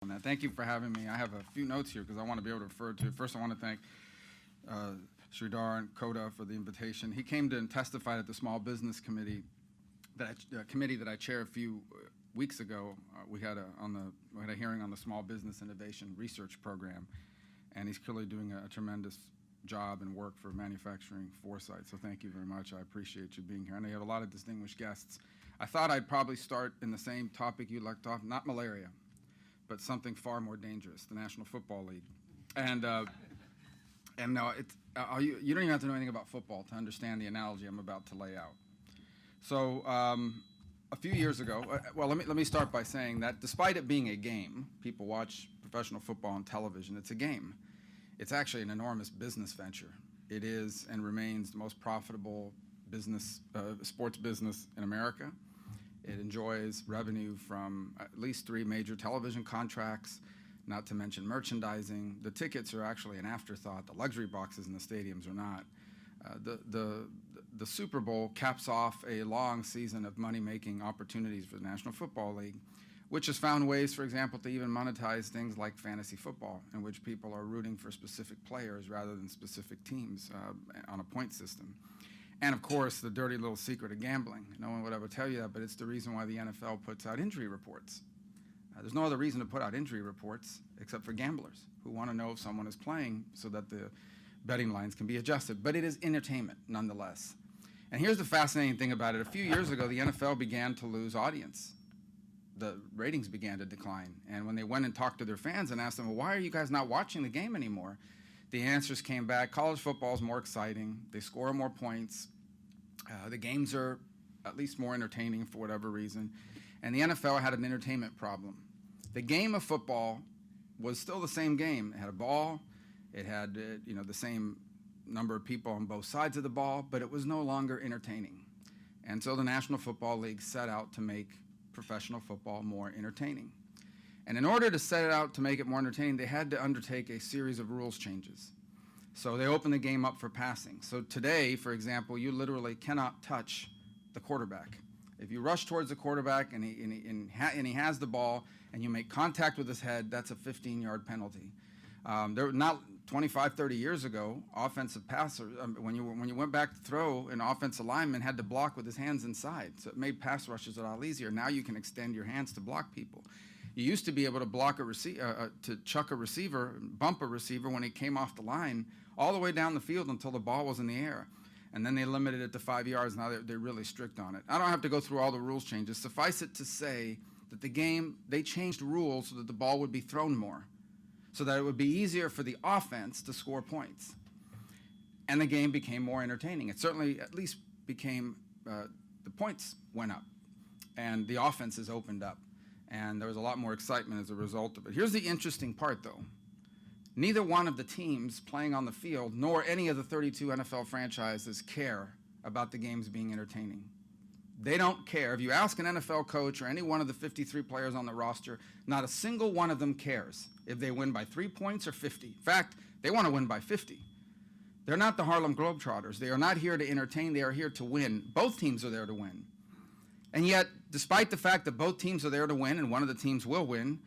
on that. Thank you for having me. I have a few notes here because I want to be able to refer to. First, I want to thank Sridhar and Koda for the invitation. He came to and testified at the Small Business Committee, committee that I chair a few weeks ago. We had a hearing on the Small Business Innovation Research Program, and he's clearly doing a tremendous job and work for manufacturing foresight. So thank you very much. I appreciate you being here. And I have a lot of distinguished guests. I thought I'd probably start in the same topic you left off, not malaria, but something far more dangerous, the National Football League. And no, you don't even have to know anything about football to understand the analogy I'm about to lay out. So a few years ago, well, let me start by saying that despite it being a game, people watch professional football on television, it's a game. It's actually an enormous business venture. It is and remains the most profitable business, sports business in America. It enjoys revenue from at least 3 major television contracts, not to mention merchandising. The tickets are actually an afterthought. The luxury boxes in the stadiums are not. The Super Bowl caps off a long season of money-making opportunities for the National Football League, which has found ways, for example, to even monetize things like fantasy football, in which people are rooting for specific players rather than specific teams on a point system. And of course, the dirty little secret of gambling. No one would ever tell you that, but it's the reason why the NFL puts out injury reports. There's no other reason to put out injury reports except for gamblers who want to know if someone is playing so that the betting lines can be adjusted. But it is entertainment nonetheless. And here's the fascinating thing about it. A few years ago, the NFL began to lose audience. The ratings began to decline. And when they went and talked to their fans and asked them, well, why are you guys not watching the game anymore? The answers came back. College football is more exciting. They score more points. The games are at least more entertaining for whatever reason. And the NFL had an entertainment problem. The game of football was still the same game. It had a ball. It had the same number of people on both sides of the ball, but it was no longer entertaining. And so the National Football League set out to make professional football more entertaining. And in order to set it out to make it more entertaining, they had to undertake a series of rules changes. So they opened the game up for passing. So today, for example, you literally cannot touch the quarterback. If you rush towards the quarterback and he has the ball and you make contact with his head, that's a 15-yard penalty. Not 25, 30 years ago, offensive passers, when you went back to throw, an offensive lineman had to block with his hands inside. So it made pass rushes a lot easier. Now you can extend your hands to block people. You used to be able to block to chuck a receiver, bump a receiver when he came off the line all the way down the field until the ball was in the air. And then they limited it to 5 yards. Now they're really strict on it. I don't have to go through all the rules changes. Suffice it to say that the game, they changed rules so that the ball would be thrown more, so that it would be easier for the offense to score points. And the game became more entertaining. It certainly at least became, the points went up, and the offenses opened up. And there was a lot more excitement as a result of it. Here's the interesting part, though. Neither one of the teams playing on the field, nor any of the 32 NFL franchises, care about the games being entertaining. They don't care. If you ask an NFL coach or any one of the 53 players on the roster, not a single one of them cares if they win by 3 points or 50. In fact, they want to win by 50. They're not the Harlem Globetrotters. They are not here to entertain. They are here to win. Both teams are there to win. And yet, despite the fact that both teams are there to win and one of the teams will win,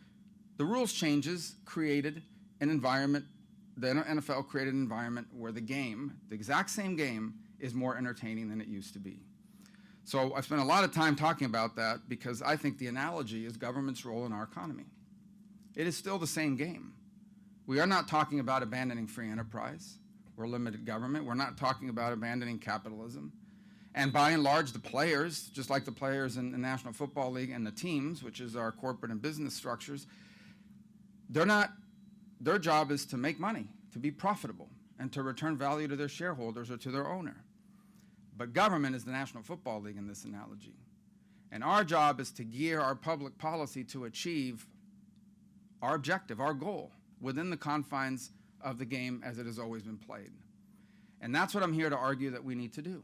the rules changes created an environment, the NFL created an environment where the game, the exact same game, is more entertaining than it used to be. So I spent a lot of time talking about that because I think the analogy is government's role in our economy. It is still the same game. We are not talking about abandoning free enterprise or limited government. We're not talking about abandoning capitalism. And by and large, the players, just like the players in the National Football League and the teams, which is our corporate and business structures, their job is to make money, to be profitable, and to return value to their shareholders or to their owner. But government is the National Football League in this analogy. And our job is to gear our public policy to achieve our objective, our goal, within the confines of the game as it has always been played. And that's what I'm here to argue that we need to do.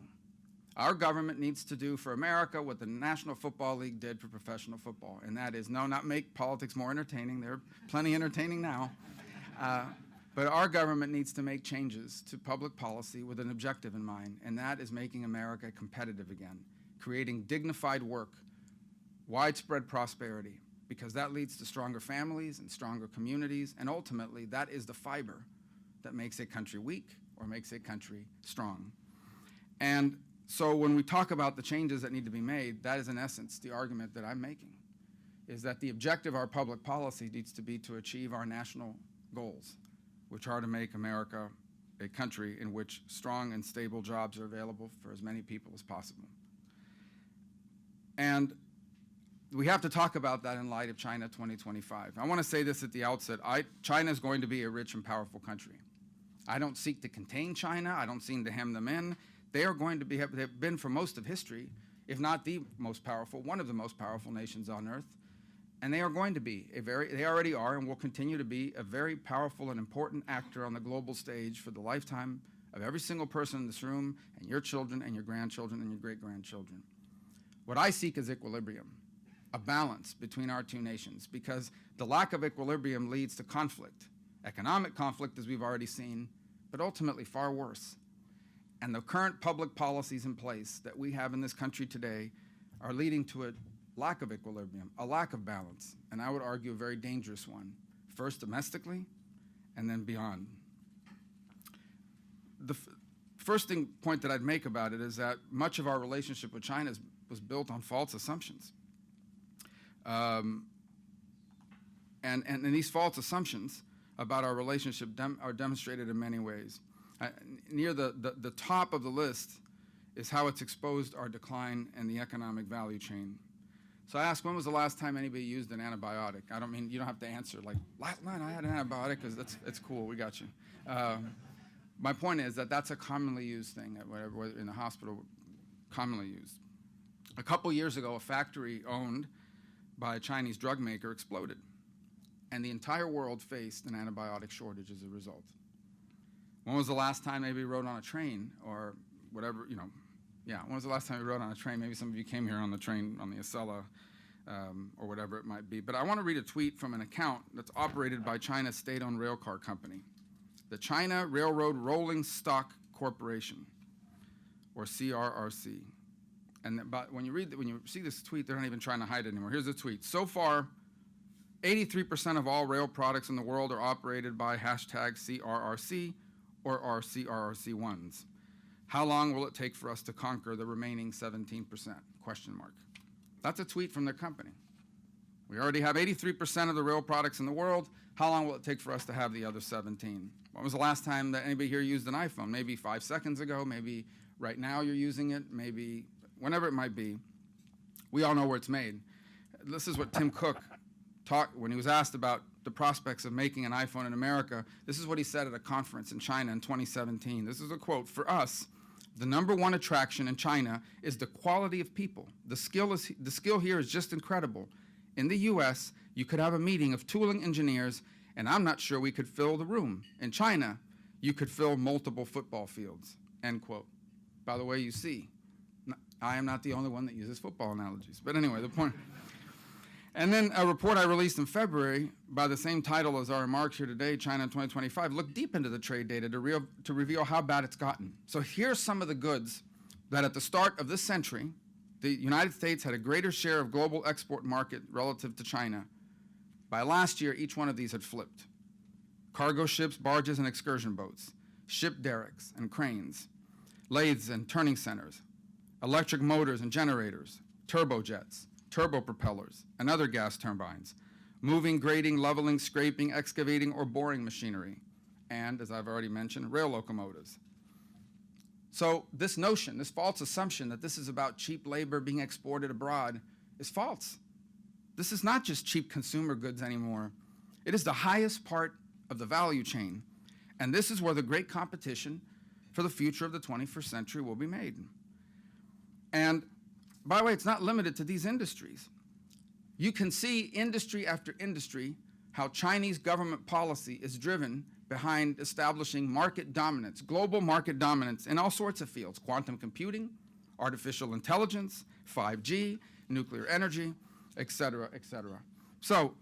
Our government needs to do for America what the National Football League did for professional football, and that is not make politics more entertaining. They're plenty entertaining now. But our government needs to make changes to public policy with an objective in mind, and that is making America competitive again, creating dignified work, widespread prosperity, because that leads to stronger families and stronger communities, and ultimately that is the fiber that makes a country weak or makes a country strong. And so when we talk about the changes that need to be made, that is in essence the argument that I'm making, is that the objective of our public policy needs to be to achieve our national goals, which are to make America a country in which strong and stable jobs are available for as many people as possible. And we have to talk about that in light of China 2025. I want to say this at the outset. China is going to be a rich and powerful country. I don't seek to contain China. I don't seek to hem them in. They are going to be, they've been for most of history, if not the most powerful, one of the most powerful nations on earth. And they are going to be they already are and will continue to be a very powerful and important actor on the global stage for the lifetime of every single person in this room, and your children and your grandchildren and your great-grandchildren. What I seek is equilibrium, a balance between our two nations, because the lack of equilibrium leads to conflict, economic conflict, as we've already seen, but ultimately far worse. And the current public policies in place that we have in this country today are leading to a lack of equilibrium, a lack of balance, and I would argue a very dangerous one, first domestically and then beyond. The first point that I'd make about it is that much of our relationship with China was built on false assumptions. And these false assumptions about our relationship are demonstrated in many ways. Near the top of the list is how it's exposed our decline in the economic value chain. So I asked, when was the last time anybody used an antibiotic? I don't mean, you don't have to answer like, last night I had an antibiotic, because it's cool, we got you. My point is that that's a commonly used thing in the hospital, commonly used. A couple years ago, a factory owned by a Chinese drug maker exploded, and the entire world faced an antibiotic shortage as a result. When was the last time maybe you rode on a train or whatever, when was the last time you rode on a train? Maybe some of you came here on the train, on the Acela, or whatever it might be. But I want to read a tweet from an account that's operated by China's state-owned railcar company, the China Railroad Rolling Stock Corporation, or CRRC. And when you see this tweet, they're not even trying to hide it anymore. Here's the tweet. So far, 83% of all rail products in the world are operated by #CRRC or are CRRC ones. How long will it take for us to conquer the remaining 17%? Question mark. That's a tweet from their company. We already have 83% of the rail products in the world. How long will it take for us to have the other 17? When was the last time that anybody here used an iPhone? Maybe 5 seconds ago, maybe right now you're using it, maybe whenever it might be. We all know where it's made. This is what Tim Cook talked when he was asked about the prospects of making an iPhone in America. This is what he said at a conference in China in 2017. This is a quote: "For us, the number one attraction in China is the quality of people. The skill here is just incredible. In the US, you could have a meeting of tooling engineers, and I'm not sure we could fill the room. In China, you could fill multiple football fields," end quote. By the way, you see, I am not the only one that uses football analogies. But anyway, the point. And then a report I released in February by the same title as our remarks here today, China 2025, looked deep into the trade data to reveal how bad it's gotten. So here's some of the goods that at the start of this century, the United States had a greater share of global export market relative to China. By last year, each one of these had flipped. Cargo ships, barges, and excursion boats, ship derricks and cranes, lathes and turning centers, electric motors and generators, turbojets, turbo propellers, and other gas turbines, moving, grading, leveling, scraping, excavating, or boring machinery, and, as I've already mentioned, rail locomotives. So this notion, this false assumption that this is about cheap labor being exported abroad is false. This is not just cheap consumer goods anymore. It is the highest part of the value chain, and this is where the great competition for the future of the 21st century will be made. And by the way, it's not limited to these industries. You can see industry after industry how Chinese government policy is driven behind establishing market dominance, global market dominance in all sorts of fields: quantum computing, artificial intelligence, 5G, nuclear energy, et cetera, et cetera. So,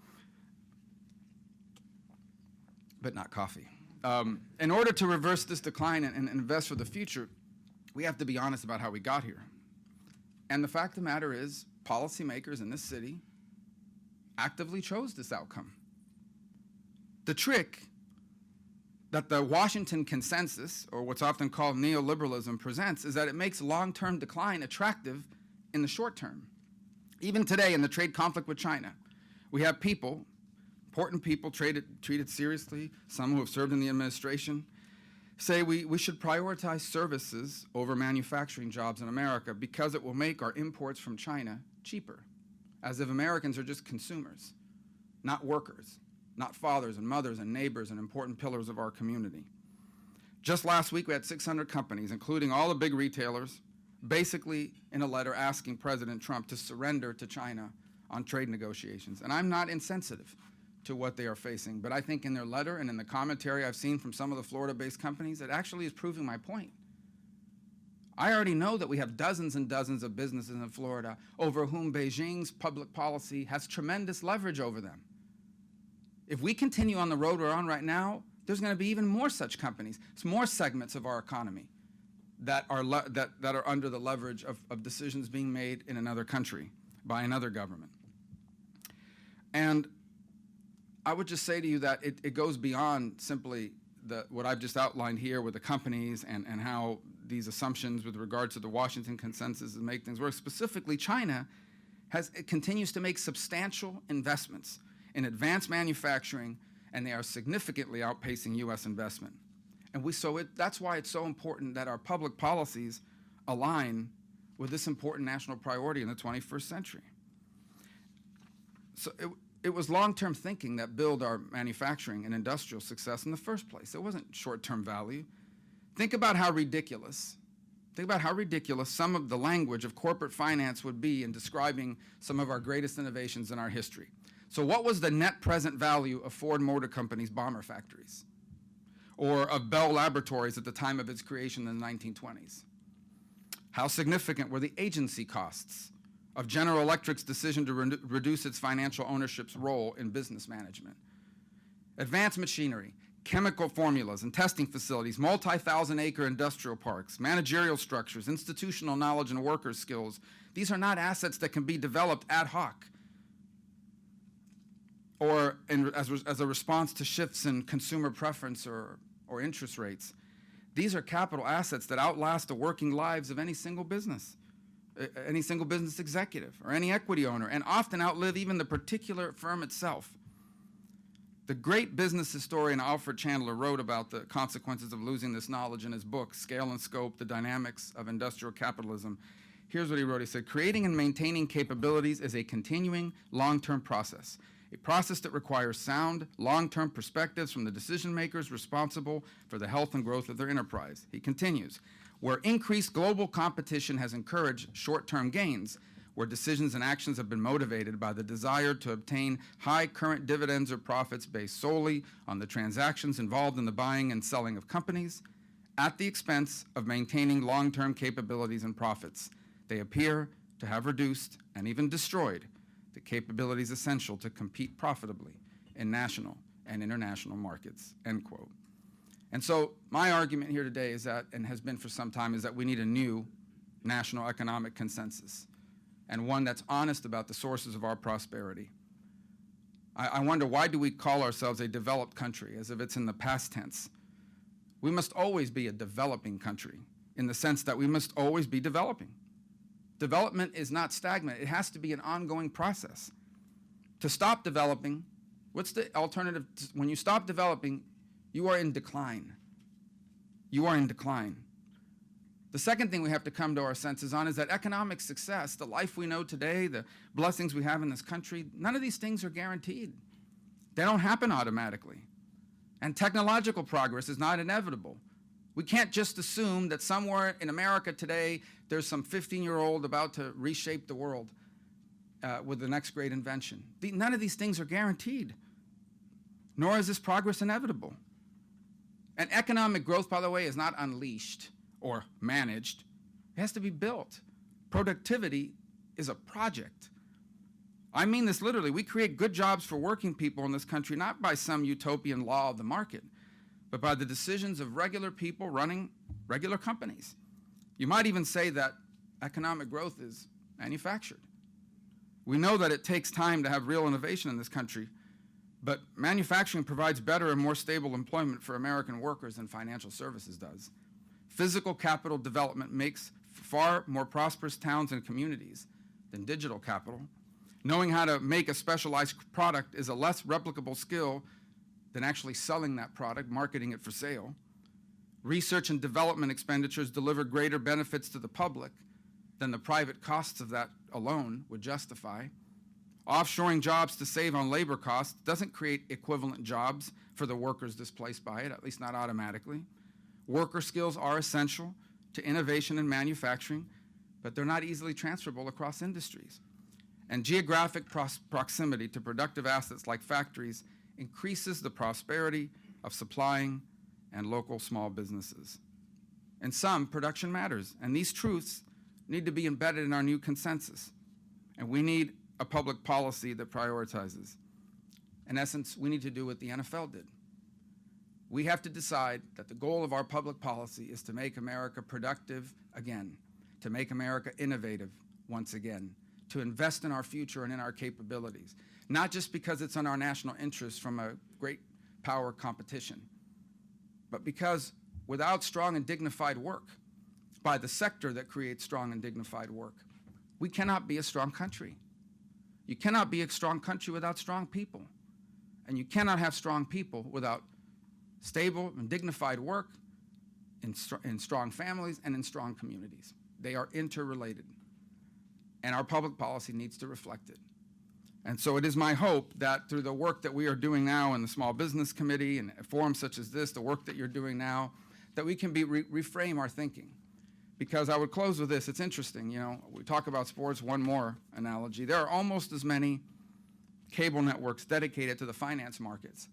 but not coffee. In order to reverse this decline and invest for the future, we have to be honest about how we got here. And the fact of the matter is, policymakers in this city actively chose this outcome. The trick that the Washington consensus, or what's often called neoliberalism, presents is that it makes long-term decline attractive in the short term. Even today in the trade conflict with China, we have people, important people treated seriously, some who have served in the administration, say we should prioritize services over manufacturing jobs in America because it will make our imports from China cheaper, as if Americans are just consumers, not workers, not fathers and mothers and neighbors and important pillars of our community. Just last week, we had 600 companies, including all the big retailers, basically in a letter asking President Trump to surrender to China on trade negotiations. And I'm not insensitive to what they are facing, but I think in their letter and in the commentary I've seen from some of the Florida-based companies, it actually is proving my point. I already know that we have dozens and dozens of businesses in Florida over whom Beijing's public policy has tremendous leverage over them. If we continue on the road we're on right now, there's going to be even more such companies, more segments of our economy that are under the leverage of decisions being made in another country by another government. And I would just say to you that it goes beyond simply what I've just outlined here with the companies and how these assumptions with regard to the Washington consensus make things work. Specifically, China continues to make substantial investments in advanced manufacturing, and they are significantly outpacing U.S. investment. And that's why it's so important that our public policies align with this important national priority in the 21st century. So it was long-term thinking that built our manufacturing and industrial success in the first place. It wasn't short-term value. Think about how ridiculous some of the language of corporate finance would be in describing some of our greatest innovations in our history. So what was the net present value of Ford Motor Company's bomber factories? Or of Bell Laboratories at the time of its creation in the 1920s? How significant were the agency costs of General Electric's decision to reduce its financial ownership's role in business management? Advanced machinery, chemical formulas and testing facilities, multi-thousand-acre industrial parks, managerial structures, institutional knowledge and worker skills. These are not assets that can be developed ad hoc or as a response to shifts in consumer preference or interest rates. These are capital assets that outlast the working lives of any single business executive or any equity owner, and often outlive even the particular firm itself. The great business historian Alfred Chandler wrote about the consequences of losing this knowledge in his book, Scale and Scope, The Dynamics of Industrial Capitalism. Here's what he wrote. He said, creating and maintaining capabilities is a continuing long-term process, a process that requires sound, long-term perspectives from the decision makers responsible for the health and growth of their enterprise. He continues, where increased global competition has encouraged short-term gains, where decisions and actions have been motivated by the desire to obtain high current dividends or profits based solely on the transactions involved in the buying and selling of companies, at the expense of maintaining long-term capabilities and profits, they appear to have reduced and even destroyed the capabilities essential to compete profitably in national and international markets, end quote. And so my argument here today is that, and has been for some time, is that we need a new national economic consensus, and one that's honest about the sources of our prosperity. I wonder, why do we call ourselves a developed country, as if it's in the past tense? We must always be a developing country, in the sense that we must always be developing. Development is not stagnant. It has to be an ongoing process. To stop developing, what's the alternative? When you stop developing, you are in decline. You are in decline. The second thing we have to come to our senses on is that economic success, the life we know today, the blessings we have in this country, none of these things are guaranteed. They don't happen automatically. And technological progress is not inevitable. We can't just assume that somewhere in America today there's some 15-year-old about to reshape the world with the next great invention. None of these things are guaranteed, nor is this progress inevitable. And economic growth, by the way, is not unleashed or managed. It has to be built. Productivity is a project. I mean this literally. We create good jobs for working people in this country not by some utopian law of the market, but by the decisions of regular people running regular companies. You might even say that economic growth is manufactured. We know that it takes time to have real innovation in this country, but manufacturing provides better and more stable employment for American workers than financial services does. Physical capital development makes far more prosperous towns and communities than digital capital. Knowing how to make a specialized product is a less replicable skill than actually selling that product, marketing it for sale. Research and development expenditures deliver greater benefits to the public than the private costs of that alone would justify. Offshoring jobs to save on labor costs doesn't create equivalent jobs for the workers displaced by it, at least not automatically. Worker skills are essential to innovation and manufacturing, but they're not easily transferable across industries. And geographic proximity to productive assets like factories increases the prosperity of supplying and local small businesses. In sum, production matters, and these truths need to be embedded in our new consensus. And we need a public policy that prioritizes. In essence, we need to do what the NFL did. We have to decide that the goal of our public policy is to make America productive again, to make America innovative once again, to invest in our future and in our capabilities, not just because it's in our national interest from a great power competition, but because without strong and dignified work by the sector that creates strong and dignified work, we cannot be a strong country. You cannot be a strong country without strong people, and you cannot have strong people without stable and dignified work in strong families and in strong communities. They are interrelated, and our public policy needs to reflect it. And so it is my hope that through the work that we are doing now in the Small Business Committee and forums such as this, the work that you're doing now, that we can reframe our thinking. Because I would close with this. It's interesting, you know, we talk about sports, one more analogy. There are almost as many cable networks dedicated to the finance markets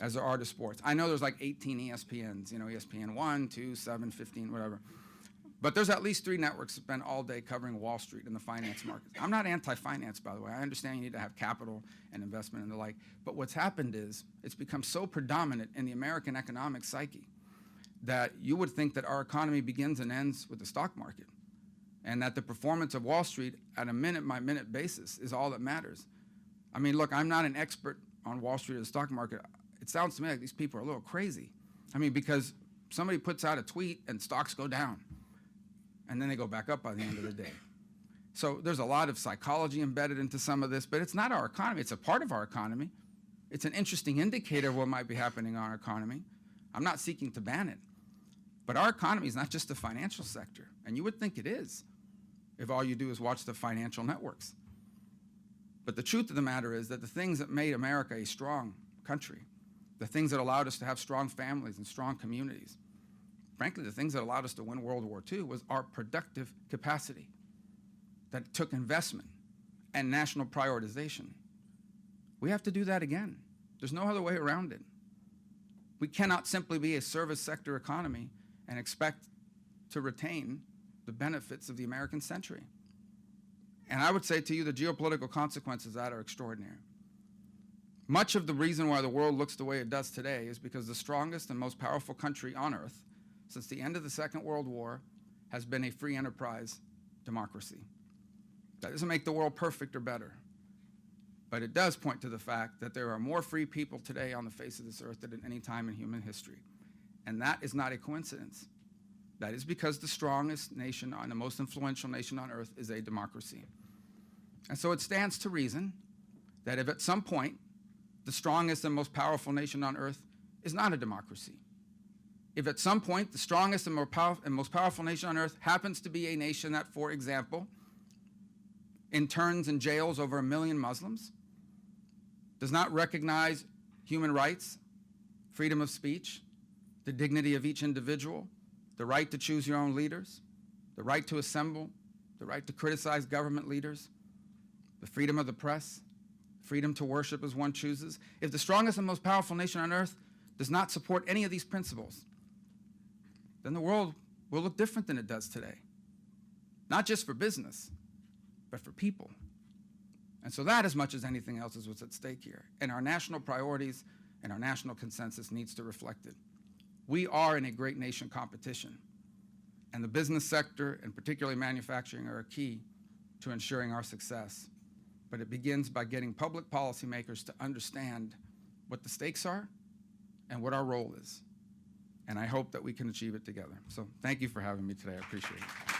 as there are to sports. I know there's like 18 ESPNs, you know, ESPN 1, 2, 7, 15, whatever. But there's at least 3 networks that spend all day covering Wall Street and the finance markets. I'm not anti-finance, by the way. I understand you need to have capital and investment and the like. But what's happened is it's become so predominant in the American economic psyche that you would think that our economy begins and ends with the stock market, and that the performance of Wall Street at a minute-by-minute basis is all that matters. I mean, look, I'm not an expert on Wall Street or the stock market. It sounds to me like these people are a little crazy. I mean, because somebody puts out a tweet and stocks go down, and then they go back up by the end of the day. So there's a lot of psychology embedded into some of this, but it's not our economy. It's a part of our economy. It's an interesting indicator of what might be happening in our economy. I'm not seeking to ban it. But our economy is not just the financial sector, and you would think it is if all you do is watch the financial networks. But the truth of the matter is that the things that made America a strong country, the things that allowed us to have strong families and strong communities, frankly, the things that allowed us to win World War II was our productive capacity that took investment and national prioritization. We have to do that again. There's no other way around it. We cannot simply be a service sector economy and expect to retain the benefits of the American century. And I would say to you, the geopolitical consequences of that are extraordinary. Much of the reason why the world looks the way it does today is because the strongest and most powerful country on earth since the end of the Second World War has been a free enterprise democracy. That doesn't make the world perfect or better, but it does point to the fact that there are more free people today on the face of this earth than at any time in human history. And that is not a coincidence. That is because the strongest nation and the most influential nation on earth is a democracy. And so it stands to reason that if at some point the strongest and most powerful nation on earth is not a democracy, if at some point the strongest and most powerful nation on earth happens to be a nation that, for example, interns and jails over 1 million Muslims, does not recognize human rights, freedom of speech, the dignity of each individual, the right to choose your own leaders, the right to assemble, the right to criticize government leaders, the freedom of the press, freedom to worship as one chooses. If the strongest and most powerful nation on earth does not support any of these principles, then the world will look different than it does today. Not just for business, but for people. And so that, as much as anything else, is what's at stake here. And our national priorities and our national consensus needs to reflect it. We are in a great nation competition, and the business sector, and particularly manufacturing, are a key to ensuring our success. but it begins by getting public policymakers to understand what the stakes are and what our role is. And I hope that we can achieve it together. So thank you for having me today. I appreciate it.